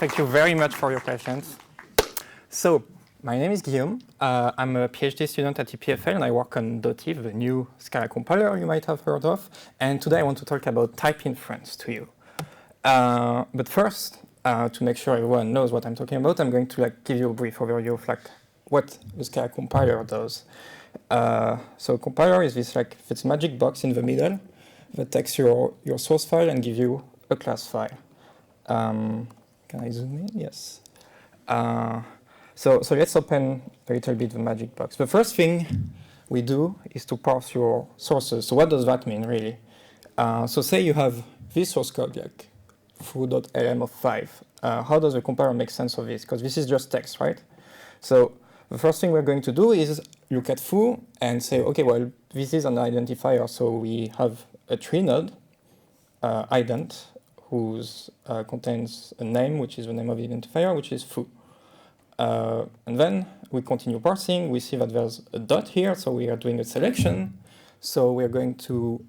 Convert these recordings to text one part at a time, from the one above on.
Thank you very much for your patience. So, my name is Guillaume. I'm a PhD student at EPFL, and I work on Dotiv, the new Scala compiler you might have heard of. And today I want to talk about type inference to you. But first, to make sure everyone knows what I'm talking about, I'm going to give you a brief overview of what the Scala compiler does. So, a compiler is this magic box in the middle that takes your source file and gives you a class file. Can I zoom in? Yes. So let's open a little bit the magic box. The first thing we do is to parse your sources. So what does that mean, really? So say you have this source code, like foo.lm of 5. How does the compiler make sense of this? Because this is just text, right? So the first thing we're going to do is look at foo and say, OK, well, this is an identifier. So we have a tree node, ident, whose contains a name, which is the name of the identifier, which is foo. And then we continue parsing. We see that there's a dot here, so we are doing a selection. So we're going to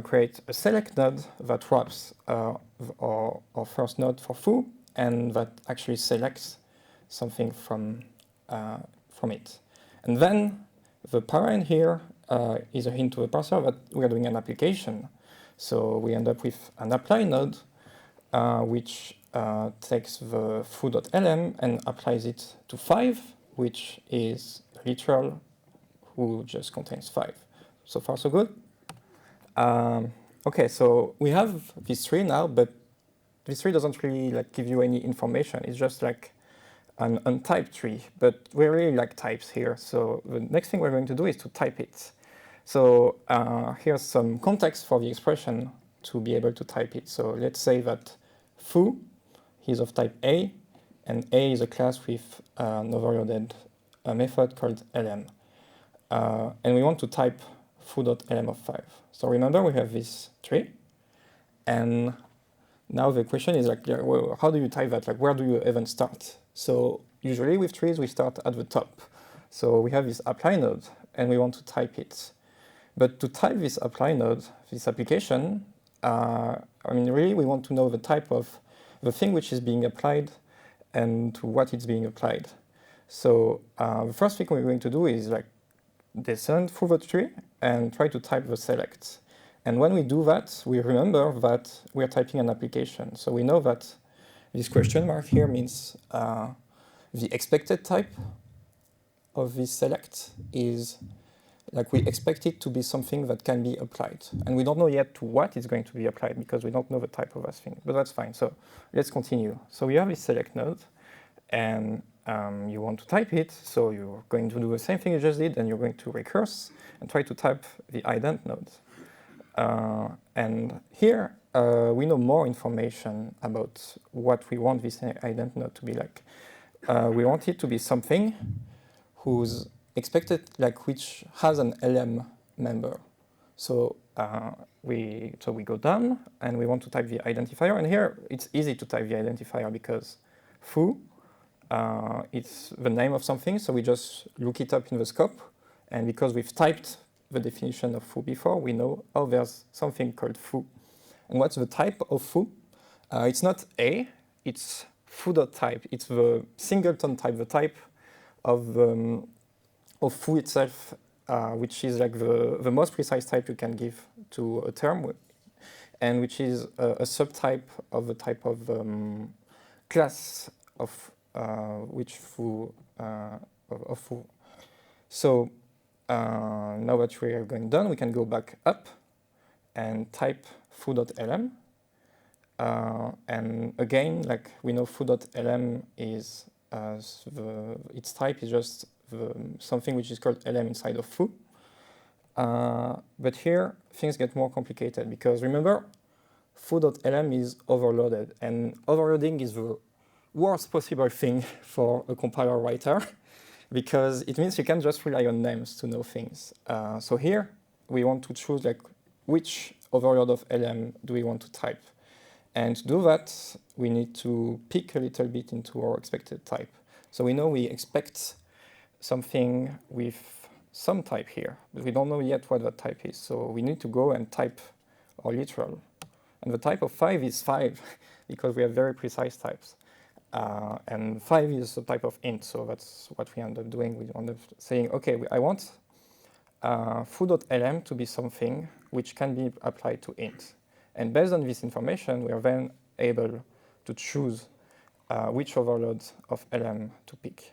create a select node that wraps our first node for foo, and that actually selects something from it. And then the parent here is a hint to the parser that we are doing an application. So we end up with an apply node, which takes the foo.lm and applies it to 5, which is literal who just contains 5. So far, so good. OK, so we have this tree now, but this tree doesn't really give you any information. It's just like an untyped tree, but we really like types here. So the next thing we're going to do is to type it. So here's some context for the expression to be able to type it. So let's say that foo is of type A, and A is a class with an overloaded method called lm. And we want to type foo.lm of 5. So remember, we have this tree. And now the question is, well, how do you type that? Where do you even start? So usually with trees, we start at the top. So we have this apply node, and we want to type it. But to type this apply node, this application, really we want to know the type of the thing which is being applied and to what it's being applied. So the first thing we're going to do is descend through the tree and try to type the select. And when we do that, we remember that we're typing an application. So we know that this question mark here means the expected type of this select is we expect it to be something that can be applied. And we don't know yet to what it's going to be applied because we don't know the type of that thing. But that's fine. So let's continue. So we have this select node, and you want to type it. So you're going to do the same thing you just did, and you're going to recurse and try to type the ident node. And here, we know more information about what we want this ident node to be like. We want it to be something whose expected, which has an lm member. So we go down, and we want to type the identifier. And here, it's easy to type the identifier because foo, it's the name of something. So we just look it up in the scope. And because we've typed the definition of foo before, we know, oh, there's something called foo. And what's the type of foo? It's not A, it's foo.type. It's the singleton type, the type of foo itself, which is the most precise type you can give to a term, and which is a subtype of the type of class of which foo of foo. So now that we are going down, we can go back up and type foo.lm. And again, we know foo.lm is its type is just something which is called lm inside of foo. But here, things get more complicated because remember, foo.lm is overloaded. And overloading is the worst possible thing for a compiler writer because it means you can't just rely on names to know things. So here, we want to choose which overload of lm do we want to type. And to do that, we need to pick a little bit into our expected type. So we know we expect something with some type here, but we don't know yet what that type is. So we need to go and type our literal. And the type of 5 is 5, because we have very precise types. And 5 is a type of int, so that's what we end up doing. We end up saying, okay, I want foo.lm to be something which can be applied to int. And based on this information, we are then able to choose which overload of lm to pick.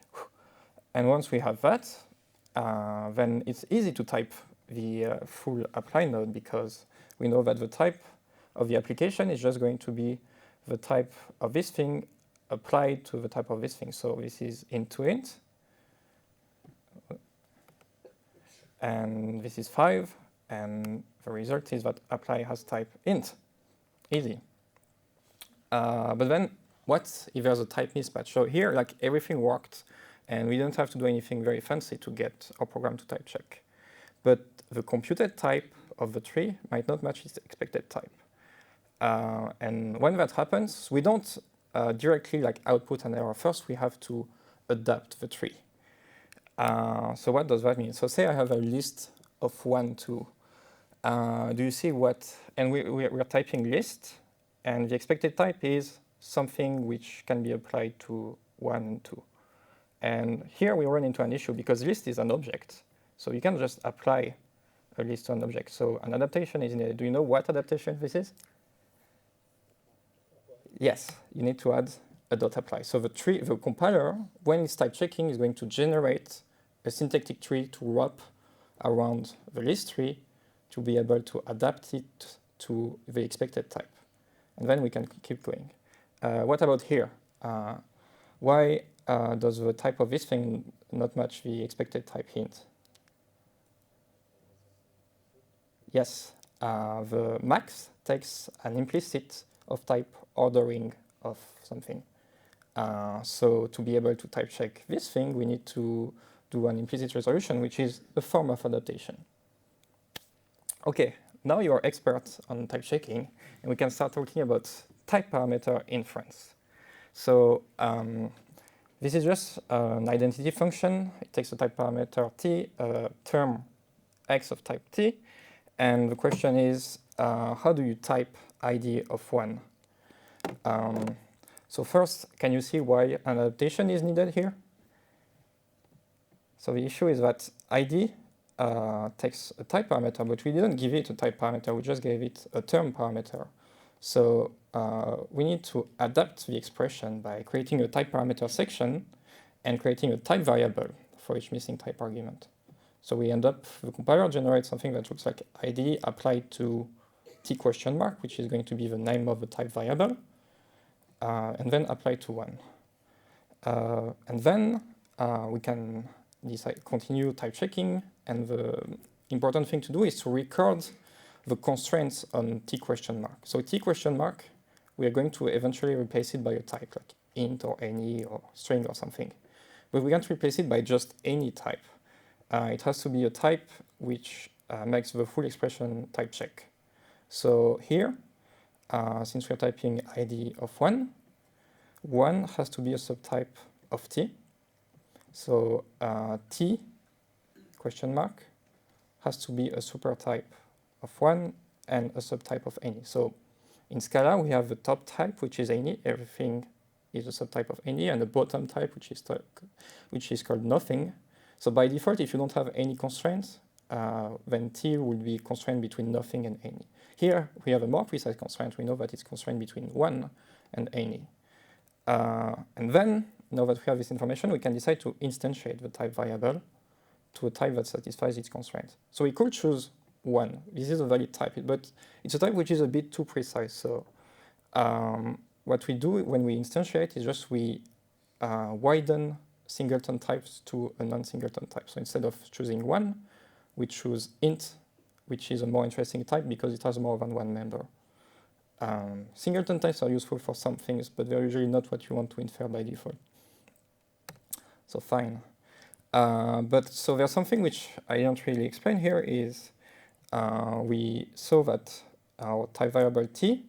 And once we have that, then it's easy to type the full apply node, because we know that the type of the application is just going to be the type of this thing applied to the type of this thing. So this is int to int, and this is 5, and the result is that apply has type int. Easy. But then what if there's a type mismatch? So here, like, everything worked, and we don't have to do anything very fancy to get our program to type check. But the computed type of the tree might not match its expected type. And when that happens, we don't directly like output an error. First, we have to adapt the tree. So what does that mean? So say I have a list of 1, 2. Do you see what? And we're typing list, and the expected type is something which can be applied to 1 and 2. And here we run into an issue because list is an object. So you can just apply a list to an object. So an adaptation is needed. Do you know what adaptation this is? Yes, you need to add a dot apply. So the compiler, when it's type checking, is going to generate a syntactic tree to wrap around the list tree to be able to adapt it to the expected type. And then we can keep going. What about here? Why does the type of this thing not match the expected type hint? Yes, the max takes an implicit of type ordering of something. So to be able to type check this thing, we need to do an implicit resolution, which is a form of adaptation. Okay, now you are experts on type checking, and we can start talking about type parameter inference. So this is just an identity function. It takes a type parameter t, a term x of type t, and the question is, how do you type id of 1? So first, can you see why an adaptation is needed here? So the issue is that id takes a type parameter, but we didn't give it a type parameter, we just gave it a term parameter. So we need to adapt the expression by creating a type parameter section and creating a type variable for each missing type argument. So we end up, the compiler generates something that looks like id applied to t question mark, which is going to be the name of the type variable, and then apply to 1. And then we can decide continue type checking, and the important thing to do is to record the constraints on t question mark. So t question mark, we are going to eventually replace it by a type like int or any or string or something. But we can't replace it by just any type. It has to be a type which makes the full expression type check. So here, since we're typing id of 1, 1 has to be a subtype of t. So t question mark has to be a supertype of 1 and a subtype of any. So in Scala, we have the top type, which is any. Everything is a subtype of any, and the bottom type, which is called nothing. So by default, if you don't have any constraints, then t will be constrained between nothing and any. Here, we have a more precise constraint. We know that it's constrained between 1 and any. And then, now that we have this information, we can decide to instantiate the type variable to a type that satisfies its constraint. So we could choose 1. This is a valid type, but it's a type which is a bit too precise. So what we do when we instantiate is just we widen singleton types to a non-singleton type. So instead of choosing 1, we choose int, which is a more interesting type because it has more than one member. Singleton types are useful for some things, but they're usually not what you want to infer by default. So fine. But so there's something which I don't really explain here is we saw that our type variable t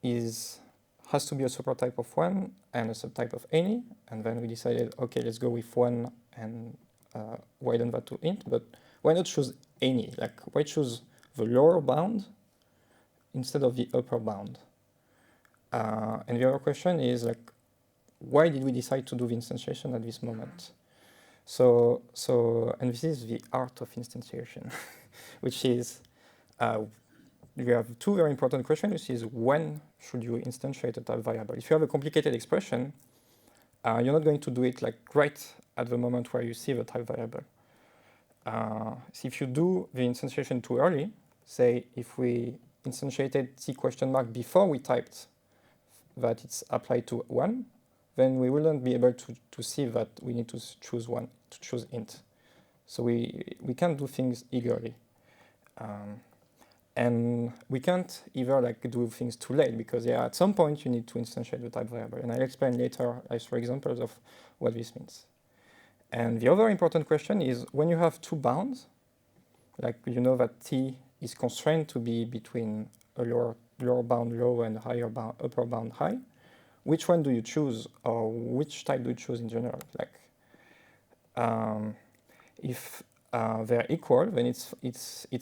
has to be a supertype of 1 and a subtype of any, and then we decided, okay, let's go with 1 and widen that to int, but why not choose any? Like, why choose the lower bound instead of the upper bound? And the other question is, like, why did we decide to do the instantiation at this moment? And this is the art of instantiation, which is, you have two very important questions, which is when should you instantiate a type variable? If you have a complicated expression, you're not going to do it like right at the moment where you see the type variable. So if you do the instantiation too early, say if we instantiated t question mark before we typed that it's applied to 1, then we wouldn't be able to see that we need to choose one, to choose int. So we can't do things eagerly. And we can't either like do things too late, because at some point you need to instantiate the type variable. And I'll explain later, for examples of what this means. And the other important question is when you have two bounds, like you know that t is constrained to be between a lower bound low and higher bound, upper bound high, which one do you choose, or which type do you choose in general? Like, if they're equal, then it's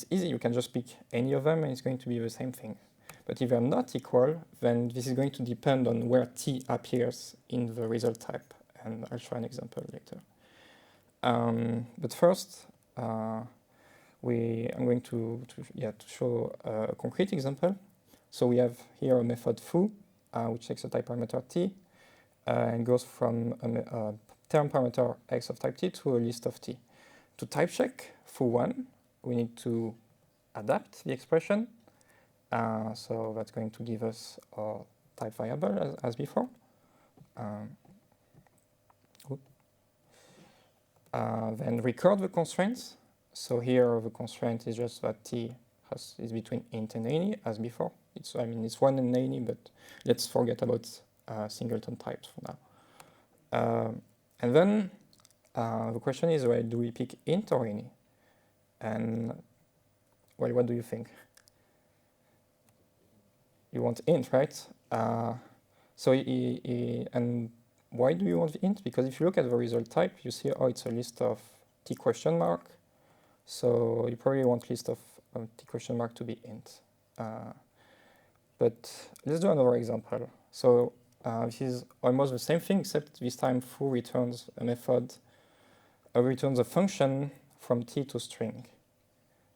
easy. You can just pick any of them, and it's going to be the same thing. But if they're not equal, then this is going to depend on where t appears in the result type, and I'll show an example later. But first, I'm going to show a concrete example. So we have here a method foo, which takes a type parameter t, and goes from a term parameter x of type t to a list of t. To type check foo1, we need to adapt the expression. So that's going to give us a type variable as before. Then record the constraints. So here the constraint is just that t is between int and any as before. It's 1 and any, but let's forget about singleton types for now. And then the question is, well, do we pick int or any? And well, what do you think? You want int, right? And why do you want the int? Because if you look at the result type, you see, oh, it's a list of t question mark. So you probably want list of t question mark to be int. But let's do another example. So this is almost the same thing, except this time foo returns a method, returns a function from t to string.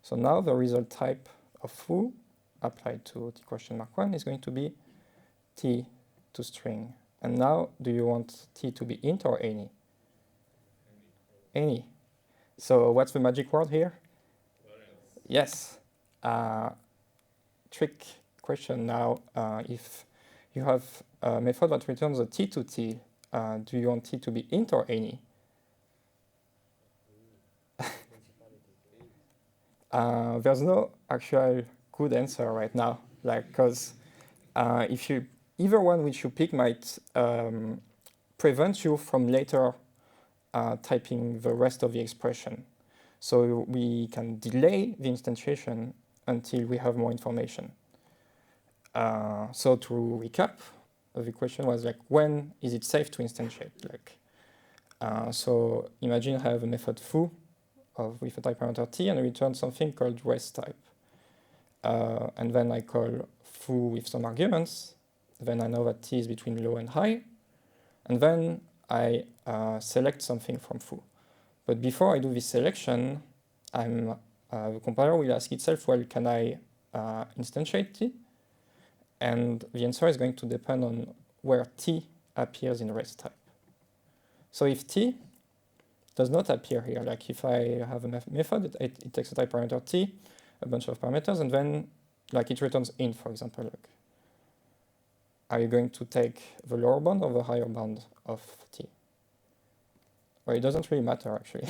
So now the result type of foo applied to t question mark 1 is going to be t to string. And now, do you want t to be int or any? Any. So what's the magic word here? Yes. Trick question now. If you have a method that returns a t to t, do you want t to be int or any? There's no actual good answer right now, because if you either one which you pick might prevent you from later typing the rest of the expression. So we can delay the instantiation until we have more information. So to recap, the question was like, when is it safe to instantiate? So imagine I have a method foo with a type parameter t, and I return something called rest type. And then I call foo with some arguments. Then I know that t is between low and high. And then I select something from foo. But before I do this selection, the compiler will ask itself, well, can I instantiate t? And the answer is going to depend on where t appears in rest type. So if t does not appear here, like if I have a method, it takes a type parameter t, a bunch of parameters, and then like it returns int, for example. Like, are you going to take the lower bound or the higher bound of t? Well, it doesn't really matter actually,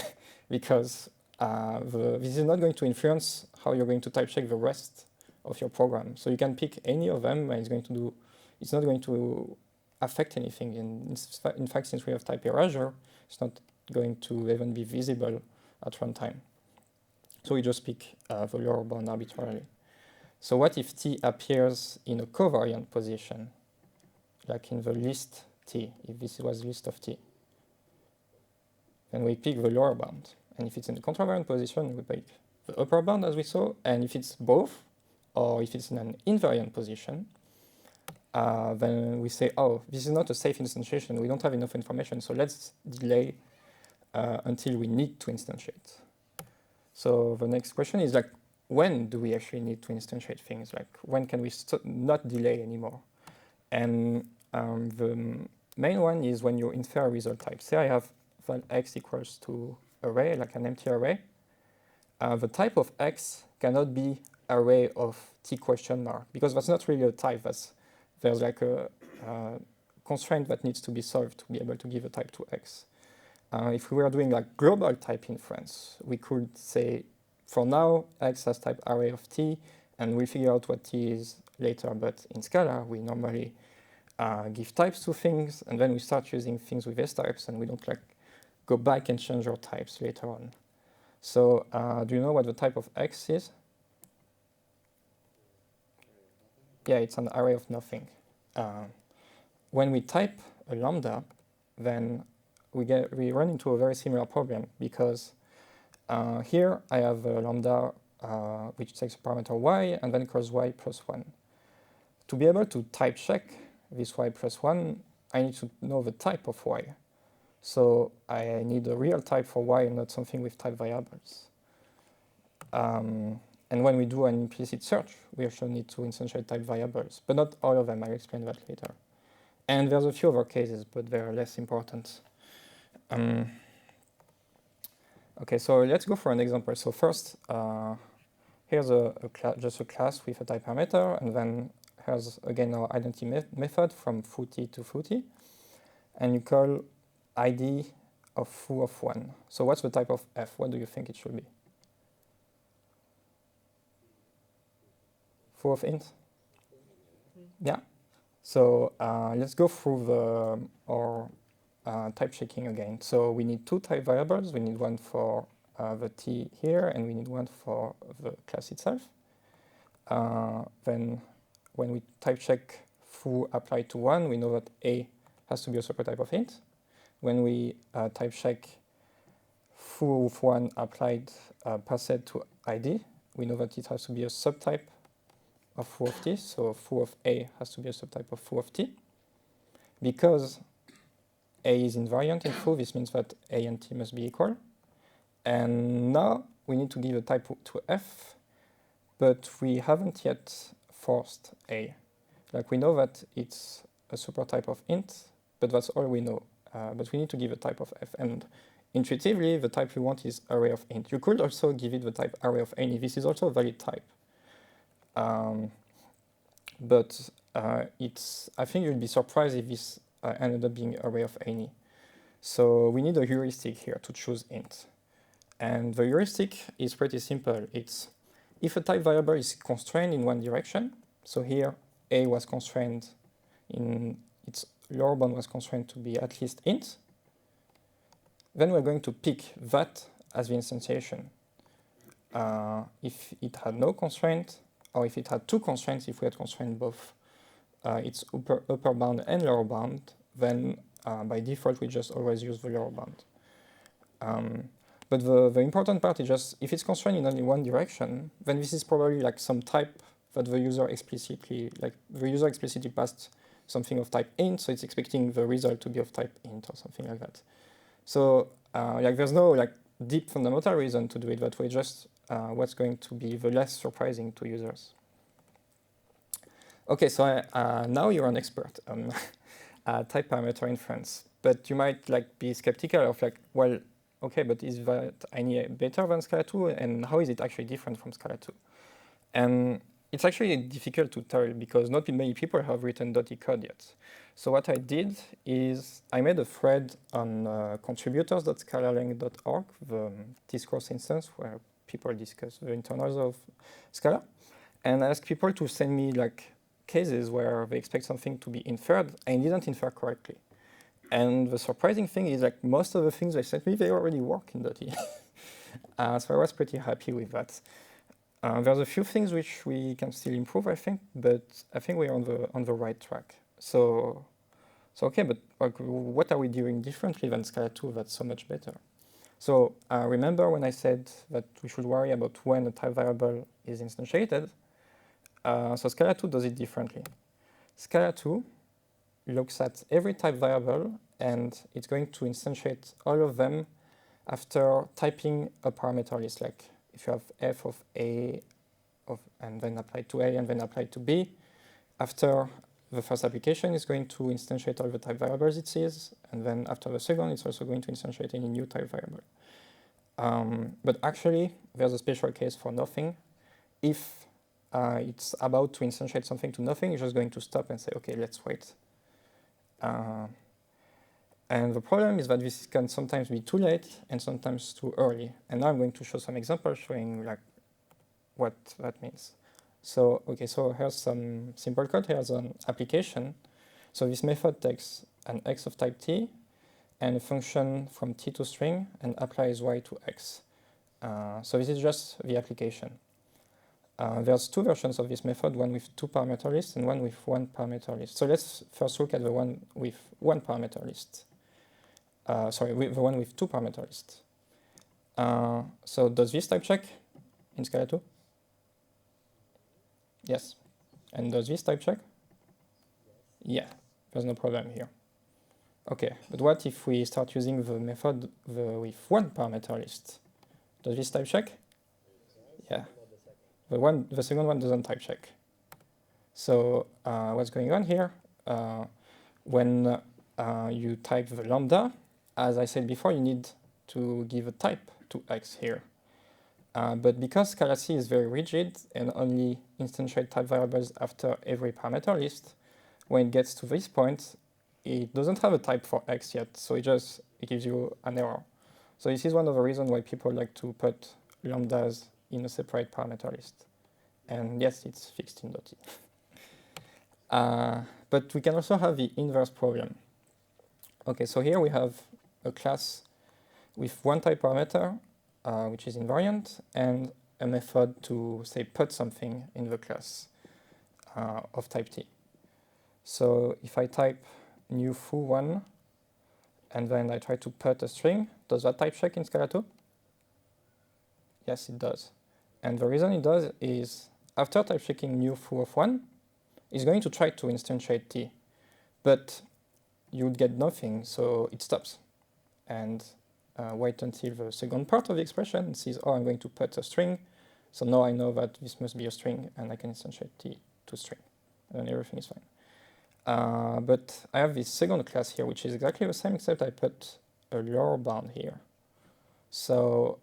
because this is not going to influence how you're going to type check the rest of your program. So you can pick any of them, and it's not going to affect anything. In fact, since we have type erasure, it's not going to even be visible at runtime. So we just pick the lower bound arbitrarily. So what if t appears in a covariant position, like in the list t, if this was list of t? Then we pick the lower bound. And if it's in the contravariant position, we pick the upper bound, as we saw. And if it's both, or if it's in an invariant position, then we say, oh, this is not a safe instantiation. We don't have enough information, so let's delay until we need to instantiate. So the next question is like, when do we actually need to instantiate things? Like, when can we not delay anymore? And the main one is when you infer a result type. Say I have val x equals to array, like an empty array. The type of x cannot be array of t question mark, because that's not really a type. There's like a constraint that needs to be solved to be able to give a type to x. If we were doing like global type inference, we could say, for now, x has type array of t, and we'll figure out what t is later. But in Scala, we normally give types to things, and then we start using things with s types, and we don't like go back and change our types later on. So do you know what the type of x is? Yeah, it's an array of nothing. When we type a lambda, then we run into a very similar problem, because here I have a lambda which takes a parameter y and then calls y plus 1. To be able to type check this y plus 1, I need to know the type of y. So I need a real type for y and not something with type variables. And when we do an implicit search, we also need to instantiate type variables, but not all of them. I'll explain that later. And there's a few other cases, but they're less important. Okay, so let's go for an example. So first, here's just a class with a type parameter, and then here's again our identity method from footy to footy, and you call id of foo of 1. So what's the type of f? What do you think it should be? Foo of int? Yeah. So let's go through our type checking again. So we need two type variables. We need one for the t here, and we need one for the class itself. Then when we type check foo applied to 1, we know that a has to be a supertype of int. When we type check foo of 1 applied passed to id, we know that it has to be a subtype of foo of t. So foo of a has to be a subtype of foo of t. Because a is invariant in foo, this means that a and t must be equal. And now we need to give a type to f, but we haven't yet forced a. Like, we know that it's a supertype of int, but that's all we know. But we need to give a type of f. And intuitively, the type we want is array of int. You could also give it the type array of any. This is also a valid type. But I think you'll be surprised if this ended up being array of any. So we need a heuristic here to choose int. And the heuristic is pretty simple. It's if a type variable is constrained in one direction, so here a was constrained in its lower bound was constrained to be at least int, then we're going to pick that as the instantiation. If it had no constraint, or if it had two constraints, if we had constrained both its upper bound and lower bound, then by default we just always use the lower bound. But the important part is just, if it's constrained in only one direction, then this is probably like some type that the user explicitly passed something of type int, so it's expecting the result to be of type int or something like that. So like there's no like deep fundamental reason to do it that way, just what's going to be the less surprising to users. Okay, so now you're an expert on type parameter inference, but you might like be skeptical of like, well, okay, but is that any better than Scala 2, and how is it actually different from Scala 2? And it's actually difficult to tell because not many people have written .e code yet. So what I did is I made a thread on contributors.scalalang.org, the discourse instance where people discuss the internals of Scala, and I asked people to send me like cases where they expect something to be inferred and didn't infer correctly. And the surprising thing is like most of the things they sent me, they already work in .e. So I was pretty happy with that. There's a few things which we can still improve, I think, but I think we're on the right track. So okay, but like, what are we doing differently than Scala 2 that's so much better? So remember when I said that we should worry about when a type variable is instantiated? So Scala 2 does it differently. Scala 2 looks at every type variable, and it's going to instantiate all of them after typing a parameter list. Like if you have f of a, and then apply to a, and then apply to b, after the first application is going to instantiate all the type variables it sees, and then after the second, it's also going to instantiate any new type variable. But actually, there's a special case for nothing. If it's about to instantiate something to nothing, it's just going to stop and say, okay, let's wait. And the problem is that this can sometimes be too late and sometimes too early. And now I'm going to show some examples showing like what that means. So, okay, so here's some simple code. Here's an application. So this method takes an x of type t and a function from t to string and applies y to x. So this is just the application. There's two versions of this method, one with two parameter lists and one with one parameter list. So let's first look at the one with one parameter list. The one with two parameter lists. So does this type check in Scala 2? Yes. And does this type check? Yeah, there's no problem here. Okay, but what if we start using the method with one parameter list? Does this type check? Yeah. The second one doesn't type check. So what's going on here? When you type the lambda, as I said before, you need to give a type to x here. But because Scala C is very rigid and only instantiate type variables after every parameter list, when it gets to this point, it doesn't have a type for x yet, so it gives you an error. So this is one of the reasons why people like to put lambdas in a separate parameter list. And yes, it's fixed in .t. But we can also have the inverse problem. Okay, so here we have a class with one type parameter, which is invariant, and a method to, say, put something in the class of type t. So if I type new foo1, and then I try to put a string, does that type check in Scala 2? Yes, it does. And the reason it does is, after type checking new foo of 1, it's going to try to instantiate t. But you would get nothing, so it stops. And wait until the second part of the expression says, oh, I'm going to put a string. So now I know that this must be a string, and I can instantiate t to string. And everything is fine. But I have this second class here, which is exactly the same, except I put a lower bound here. So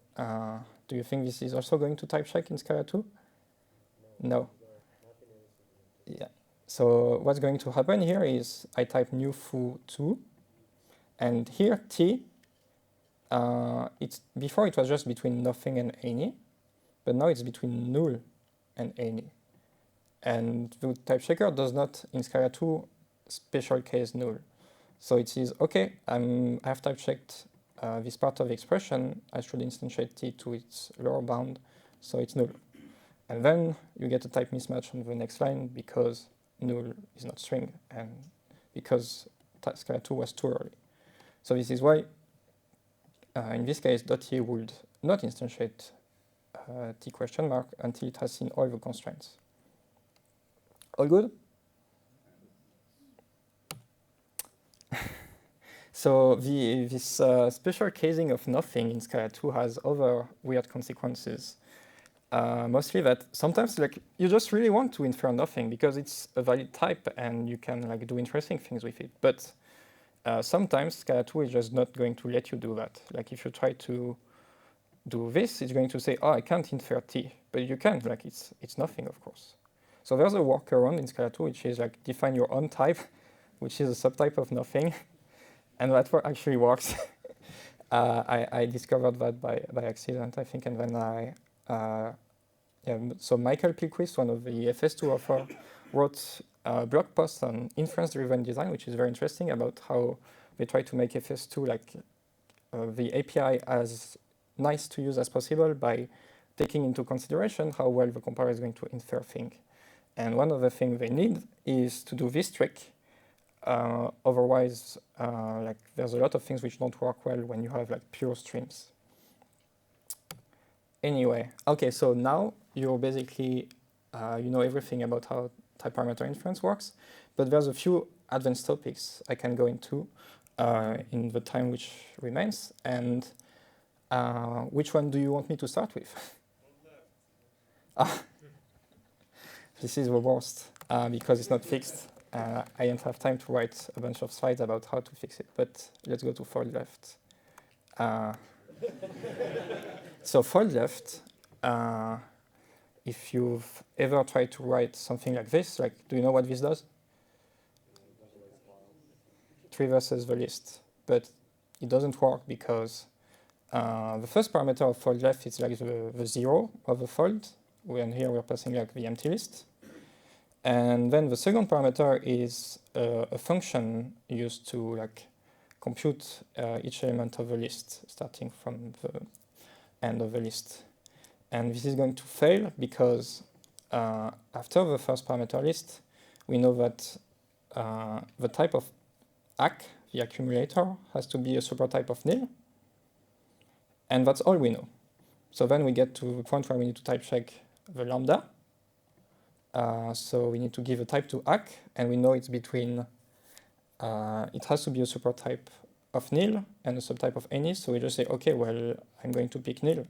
do you think this is also going to type check in Scala 2? No. Yeah. So what's going to happen here is I type new foo2, and here t, before it was just between nothing and any, but now it's between null and any. And the type checker does not, in Scala 2, special case null. So it says, okay, I have type checked this part of the expression, I should instantiate t to its lower bound, so it's null. And then you get a type mismatch on the next line because null is not string and because Scala 2 was too early. So this is why, in this case, .t would not instantiate t question mark until it has seen all the constraints. All good? So this special casing of nothing in Scala 2 has other weird consequences. Mostly that sometimes like you just really want to infer nothing because it's a valid type and you can like do interesting things with it. But sometimes Scala 2 is just not going to let you do that. Like if you try to do this, it's going to say, oh, I can't infer t, but you can. Like it's nothing, of course. So there's a workaround in Scala 2, which is like define your own type, which is a subtype of nothing, and that actually works. I discovered that by accident, I think, and then so Michael Pilquist, one of the FS2 authors, wrote a blog post on inference-driven design, which is very interesting, about how they try to make FS2 like the API as nice to use as possible by taking into consideration how well the compiler is going to infer things. And one of the things they need is to do this trick. Otherwise, like there's a lot of things which don't work well when you have like pure streams. Anyway, okay, so now you're basically you know everything about how type parameter inference works, but there's a few advanced topics I can go into in the time which remains. And which one do you want me to start with? This is the worst because it's not fixed. I don't have time to write a bunch of slides about how to fix it, but let's go to fold left. So fold left, if you've ever tried to write something like this, like, do you know what this does? It reverses the list, but it doesn't work because the first parameter of fold left is like the 0 of the fold, and here we're passing like the empty list. And then the second parameter is a function used to like compute each element of the list, starting from the end of the list. And this is going to fail because after the first parameter list, we know that the type of ACK, the accumulator, has to be a supertype of nil. And that's all we know. So then we get to the point where we need to type check the lambda. So we need to give a type to ACK, and we know it's between, it has to be a supertype of nil and a subtype of any. So we just say, okay, well, I'm going to pick nil.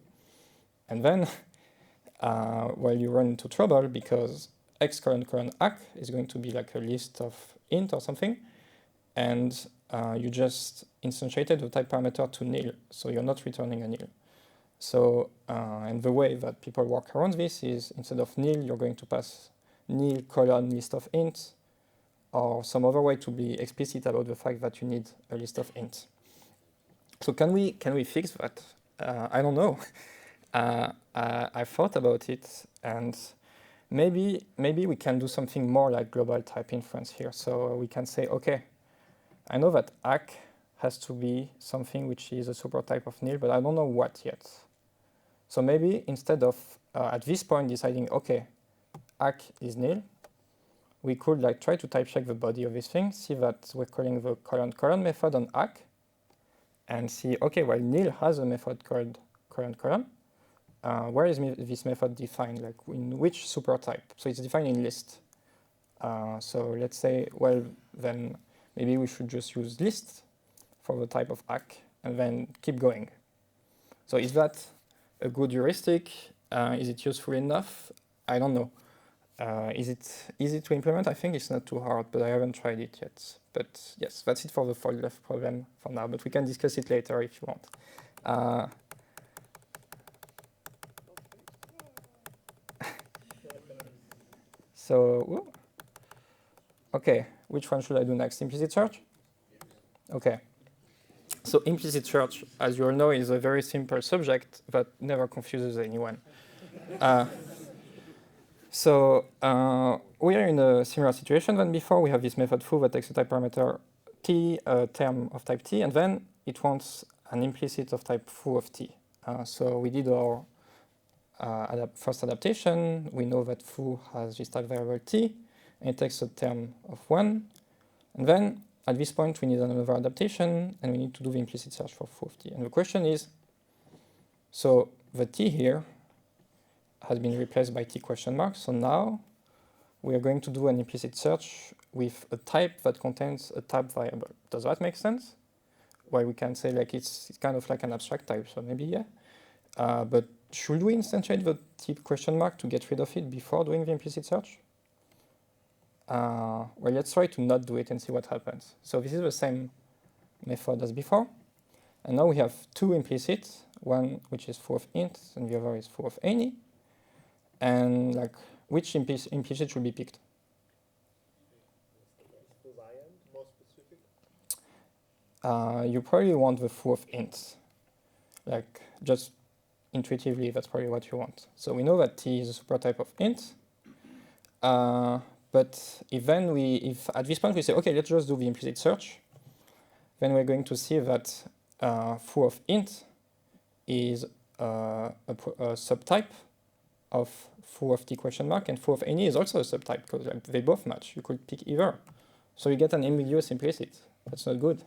And then, well, you run into trouble because x current ACK is going to be like a list of int or something. And you just instantiated the type parameter to nil, so you're not returning a nil. So, and the way that people work around this is instead of nil, you're going to pass nil colon list of int, or some other way to be explicit about the fact that you need a list of int. So can we fix that? I don't know. I thought about it, and maybe we can do something more like global type inference here. So we can say, okay, I know that ACK has to be something which is a supertype of nil, but I don't know what yet. So maybe instead of at this point deciding, okay, ACK is nil, we could like try to type check the body of this thing, see that we're calling the colon method on ACK, and see, okay, well, nil has a method called colon. Where is this method defined? Like in which supertype? So it's defined in list. So let's say, well, then maybe we should just use list for the type of ACK and then keep going. So is that a good heuristic? Is it useful enough? I don't know. Is it easy to implement? I think it's not too hard, but I haven't tried it yet. But yes, that's it for the fold left problem for now, but we can discuss it later if you want. So, okay, which one should I do next? Implicit search? Okay. So implicit search, as you all know, is a very simple subject that never confuses anyone. So we are in a similar situation than before. We have this method foo that takes a type parameter t, a term of type t, and then it wants an implicit of type foo of t. So we did our first adaptation. We know that foo has this type variable t, and it takes a term of 1. And then at this point, we need another adaptation, and we need to do the implicit search for foo of t. And the question is, so the t here has been replaced by t question mark. So now we are going to do an implicit search with a type that contains a type variable. Does that make sense? Well, we can say like it's kind of like an abstract type, so maybe yeah. But should we instantiate the t question mark to get rid of it before doing the implicit search? Well, let's try to not do it and see what happens. So this is the same method as before. And now we have two implicits, one which is foo of int and the other is foo of any. And like, which implicit should be picked? More specific? You probably want the foo of int. Like, just intuitively, that's probably what you want. So we know that t is a supertype of int. But if at this point we say, okay, let's just do the implicit search, then we're going to see that foo of int is a subtype of foo of t question mark, and foo of any is also a subtype because like, they both match. You could pick either. So you get an ambiguous implicit. That's not good.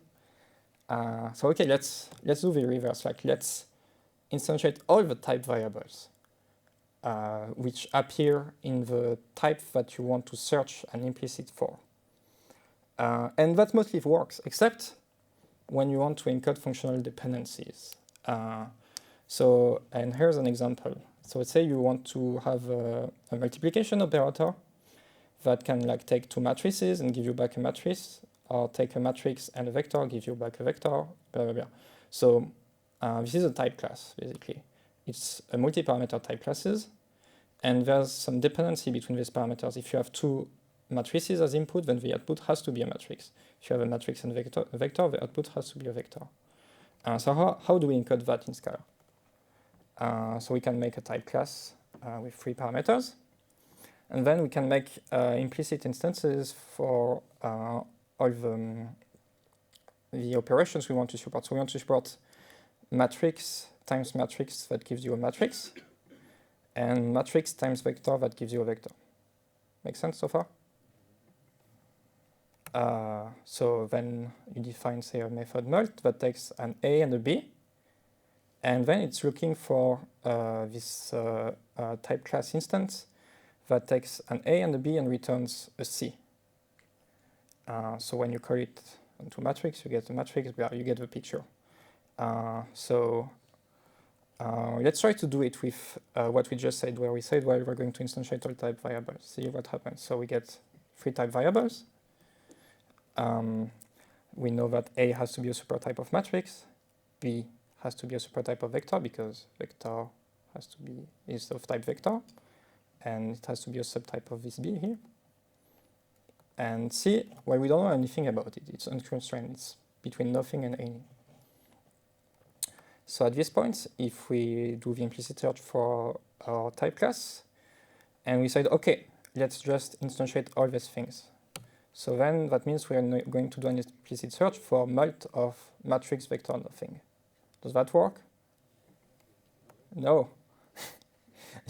So okay, let's do the reverse. Like let's instantiate all the type variables which appear in the type that you want to search an implicit for. And that mostly works, except when you want to encode functional dependencies. And here's an example. So let's say you want to have a multiplication operator that can like take two matrices and give you back a matrix, or take a matrix and a vector, give you back a vector, blah, blah, blah. So this is a type class, basically. It's a multi-parameter type classes, and there's some dependency between these parameters. If you have two matrices as input, then the output has to be a matrix. If you have a matrix and vector, the output has to be a vector. So how do we encode that in Scala? So we can make a type class with 3 parameters. And then we can make implicit instances for all the operations we want to support. So we want to support matrix times matrix that gives you a matrix, and matrix times vector that gives you a vector. Make sense so far? So then you define, say, a method mult that takes an A and a B, and then it's looking for this type class instance that takes an A and a B and returns a C. So when you call it into matrix, you get the matrix, you get the picture. Let's try to do it with what we just said, where we said, well, we're going to instantiate all type variables. See what happens. So we get 3 type variables. We know that A has to be a supertype of matrix, B has to be a supertype of vector, because vector is of type vector, and it has to be a subtype of this B here. And C, well, we don't know anything about it. It's unconstrained. It's between nothing and any. So at this point, if we do the implicit search for our type class, and we said, OK, let's just instantiate all these things. So then that means we are going to do an implicit search for mult of matrix vector nothing. Does that work? No.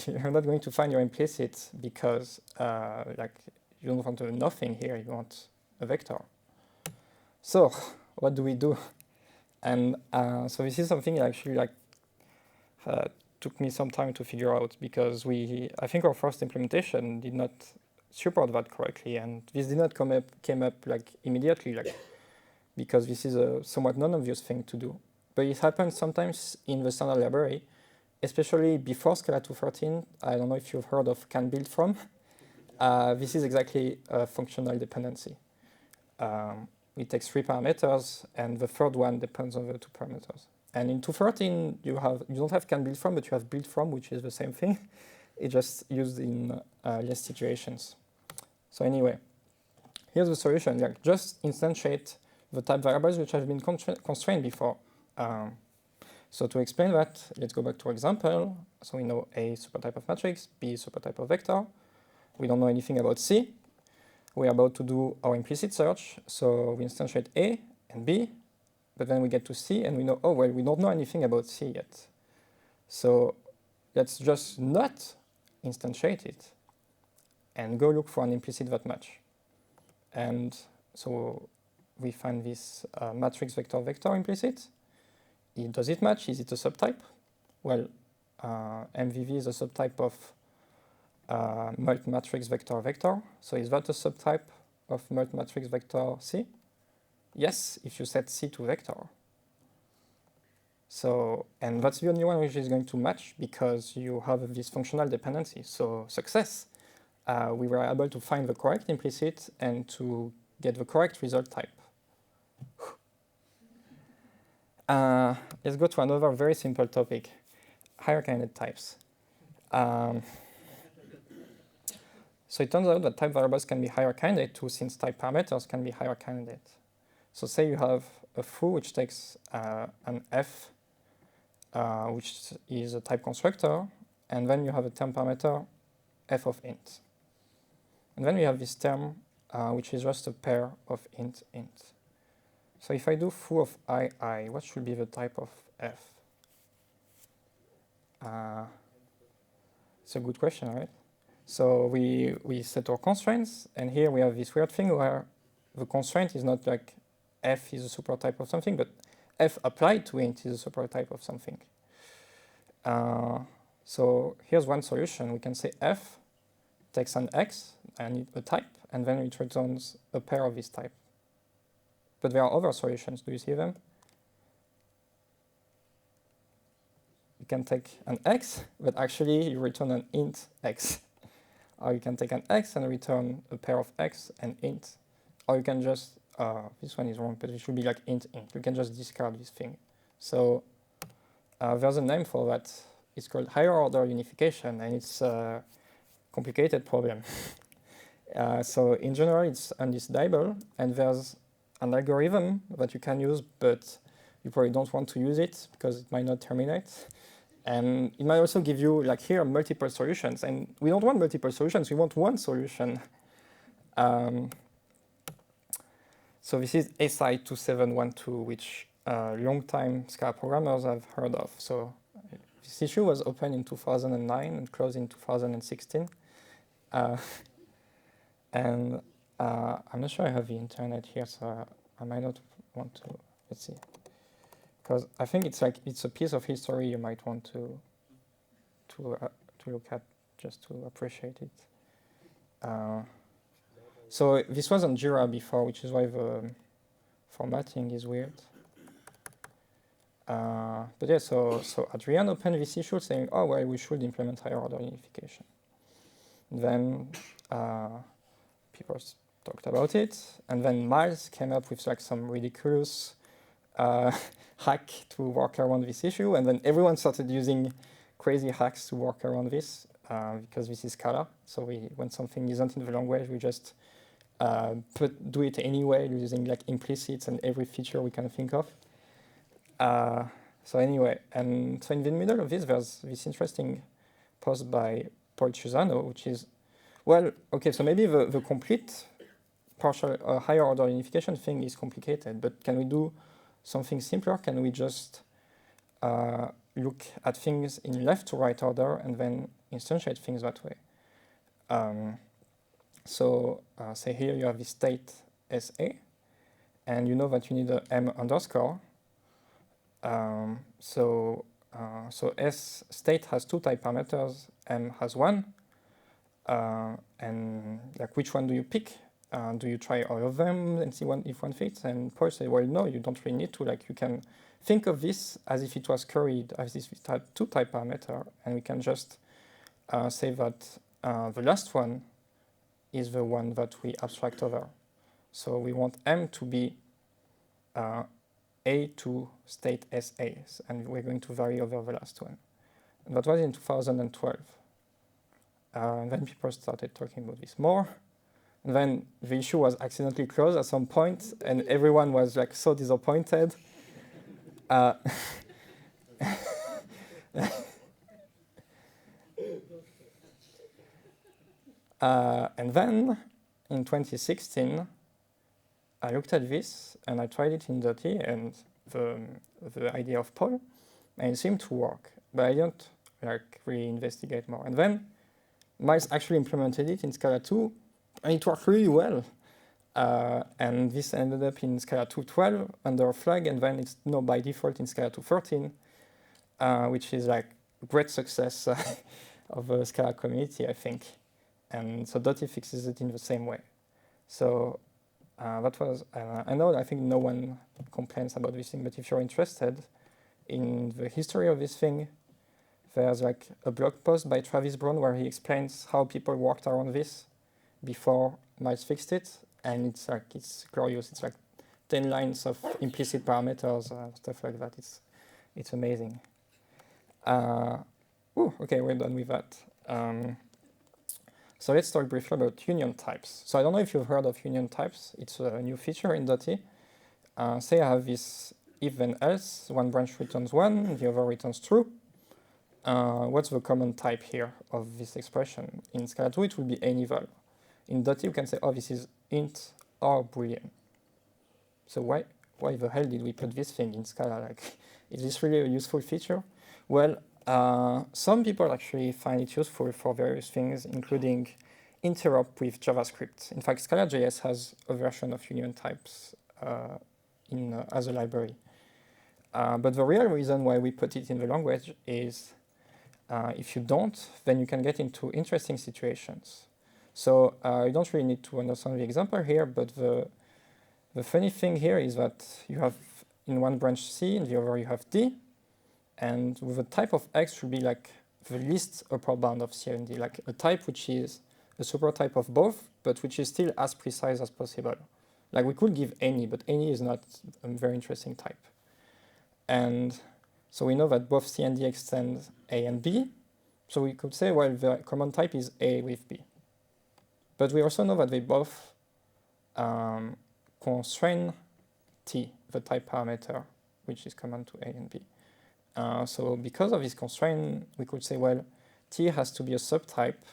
You're not going to find your implicit because you don't want a nothing here, you want a vector. So what do we do? And so this is something that actually took me some time to figure out, because I think our first implementation did not support that correctly, and this did not came up immediately, because this is a somewhat non-obvious thing to do. But it happens sometimes in the standard library, especially before Scala 2.13. I don't know if you've heard of can build from. This is exactly a functional dependency. It takes 3 parameters, and the third one depends on the 2 parameters. And in 2.13, you don't have can build from, but you have build from, which is the same thing. It's just used in less situations. So anyway, here's the solution. Just instantiate the type variables which have been constrained before. So to explain that, let's go back to our example. So we know A is supertype of matrix, B is supertype of vector. We don't know anything about C. We are about to do our implicit search. So we instantiate A and B, but then we get to C and we know, oh, well, we don't know anything about C yet. So let's just not instantiate it and go look for an implicit that match. And so we find this matrix vector vector implicit. Does it match? Is it a subtype? Well, MVV is a subtype of mult matrix vector vector. So is that a subtype of mult matrix vector C? Yes, if you set C to vector. So, and that's the only one which is going to match, because you have this functional dependency. So success. We were able to find the correct implicit and to get the correct result type. Let's go to another very simple topic, hierarchy types. So it turns out that type variables can be higher candidate too, since type parameters can be higher candidate. So say you have a foo which takes an f, which is a type constructor, and then you have a term parameter f of int. And then we have this term which is just a pair of int int. So if I do foo of I, what should be the type of f? It's a good question, right? So we set our constraints, and here we have this weird thing where the constraint is not like f is a supertype of something, but f applied to int is a supertype of something. So here's one solution. We can say f takes an x and a type, and then it returns a pair of this type. But there are other solutions. Do you see them? You can take an x, but actually you return an int x. Or you can take an x and return a pair of x and int. Or you can just, this one is wrong, but it should be like int. You can just discard this thing. So there's a name for that. It's called higher order unification, and it's a complicated problem. So in general, it's undecidable, and there's an algorithm that you can use, but you probably don't want to use it because it might not terminate. And it might also give you, like here, multiple solutions. And we don't want multiple solutions, we want one solution. So this is SI 2712, which long-time Scala programmers have heard of. So this issue was opened in 2009 and closed in 2016. And I'm not sure I have the internet here, so I might not want to, let's see. Because I think it's like, it's a piece of history you might want to look at just to appreciate it. So this was on Jira before, which is why the formatting is weird. But yeah, so Adrian opened this issue saying, oh, well, we should implement higher order unification. Then people talked about it, and then Miles came up with like some ridiculous hack to work around this issue, and then everyone started using crazy hacks to work around this because this is Scala. So when something isn't in the language, we just do it anyway using like implicits and every feature we can think of. So anyway, and so in the middle of this, there's this interesting post by Paul Chusano, which is, well, okay, so maybe the complete partial higher order unification thing is complicated, but can we do something simpler? Can we just look at things in left to right order and then instantiate things that way? So say here you have this state SA, and you know that you need a m underscore. So S state has two type parameters, m has one, and like which one do you pick? Do you try all of them and see if one fits? And Paul said, well, no, you don't really need to. Like you can think of this as if it was curried, as if it had two type parameter, and we can just say that the last one is the one that we abstract over. So we want m to be A to state SA, and we're going to vary over the last one. And that was in 2012. And then people started talking about this more. And then the issue was accidentally closed at some point, and everyone was like so disappointed. And then in 2016, I looked at this and I tried it in Dotty and the idea of Paul, and it seemed to work, but I didn't like really investigate more. And then Miles actually implemented it in Scala 2, and it worked really well. And this ended up in Scala 2.12 under a flag, and then it's now by default in Scala 2.13, which is like great success of the Scala community, I think. And so Dotty fixes it in the same way. So that was, I think no one complains about this thing, but if you're interested in the history of this thing, there's like a blog post by Travis Brown where he explains how people worked around this before Miles fixed it, and it's like, it's glorious. It's like 10 lines of implicit parameters, stuff like that. It's amazing. Okay, we're done with that. So let's talk briefly about union types. So I don't know if you've heard of union types. It's a new feature in Dotty. Say I have this if then else, one branch returns 1, the other returns true. What's the common type here of this expression? In Scala 2, it will be any val. In Dotty, you can say, oh, this is int or boolean. So why the hell did we put this thing in Scala? Like, is this really a useful feature? Well, some people actually find it useful for various things, including interop with JavaScript. In fact, Scala.js has a version of union types as a library. But the real reason why we put it in the language is If you don't, then you can get into interesting situations. So you don't really need to understand the example here, but the funny thing here is that you have in one branch C, in the other you have D, and with a type of X should be like the least upper bound of C and D, like a type which is a supertype of both, but which is still as precise as possible. Like we could give any, but any is not a very interesting type. And so we know that both C and D extend A and B. So we could say, well, the common type is A with B. But we also know that they both constrain T, the type parameter, which is common to A and B. So because of this constraint, we could say, well, T has to be a subtype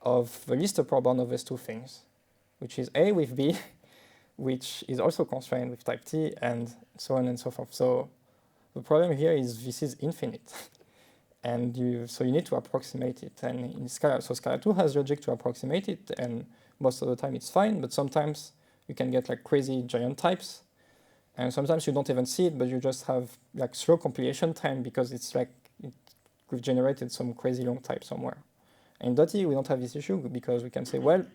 of the least upper bound of these two things, which is A with B, which is also constrained with type T, and so on and so forth. So the problem here is this is infinite. And so you need to approximate it. And in Scala, so Scala 2 has logic to approximate it, and most of the time it's fine, but sometimes you can get like crazy giant types. And sometimes you don't even see it, but you just have like slow compilation time because it's like we've generated some crazy long type somewhere. And in .E we don't have this issue because we can say, well,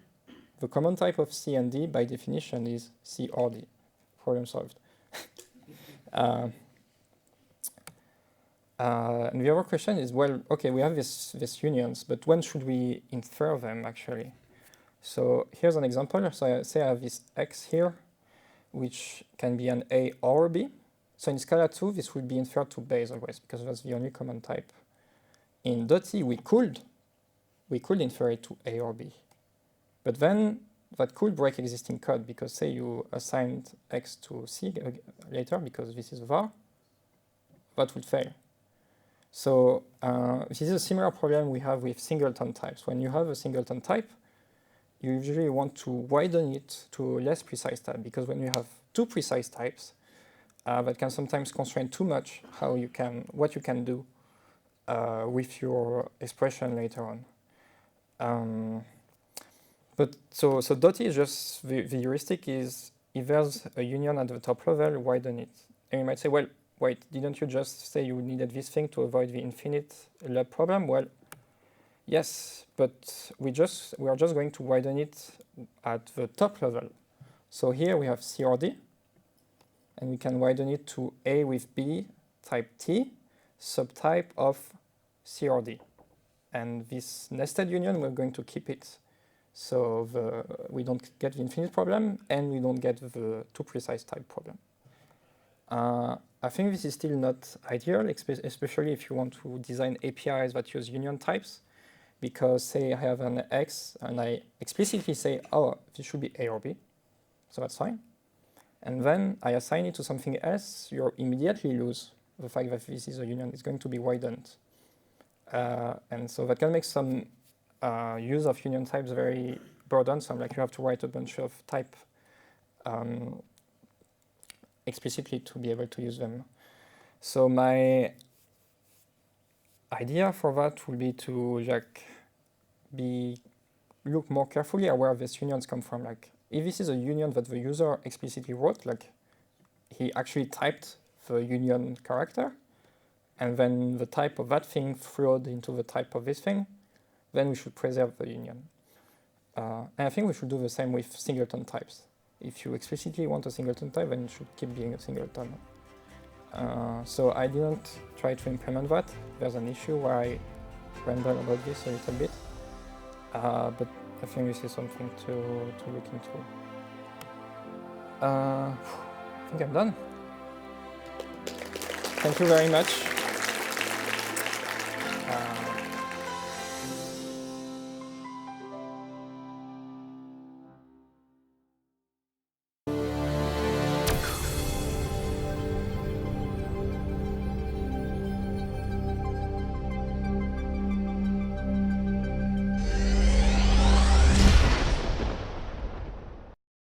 the common type of C and D by definition is C or D. Problem solved. And the other question is, well, okay, we have these unions, but when should we infer them actually? So here's an example. So I say I have this X here, which can be an A or a B. So in Scala 2, this would be inferred to base always, because that's the only common type. In .E, we could infer it to A or B. But then that could break existing code, because say you assigned X to C later, because this is var, that would fail. So this is a similar problem we have with singleton types. When you have a singleton type, you usually want to widen it to a less precise type, because when you have two precise types, that can sometimes constrain too much what you can do with your expression later on. But so .E is just the heuristic is if there's a union at the top level, widen it. And you might say, well, wait, didn't you just say you needed this thing to avoid the infinite loop problem? Well, yes, but we are just going to widen it at the top level. So here we have C or D, and we can widen it to A with B type T, subtype of C or D. And this nested union, we're going to keep it. So we don't get the infinite problem, and we don't get the too precise type problem. I think this is still not ideal, especially if you want to design APIs that use union types. Because say I have an X and I explicitly say, oh, this should be A or B, so that's fine. And then I assign it to something else, you immediately lose the fact that this is a union. It's going to be widened. And so that can make some use of union types very burdensome, like you have to write a bunch of type explicitly to be able to use them. So my idea for that will be to look more carefully at where these unions come from. Like if this is a union that the user explicitly wrote, like he actually typed the union character, and then the type of that thing flowed into the type of this thing, then we should preserve the union. And I think we should do the same with singleton types. If you explicitly want a singleton type, then it should keep being a singleton. So I didn't try to implement that. There's an issue where I ramble about this a little bit. But I think this is something to look into. I think I'm done. Thank you very much.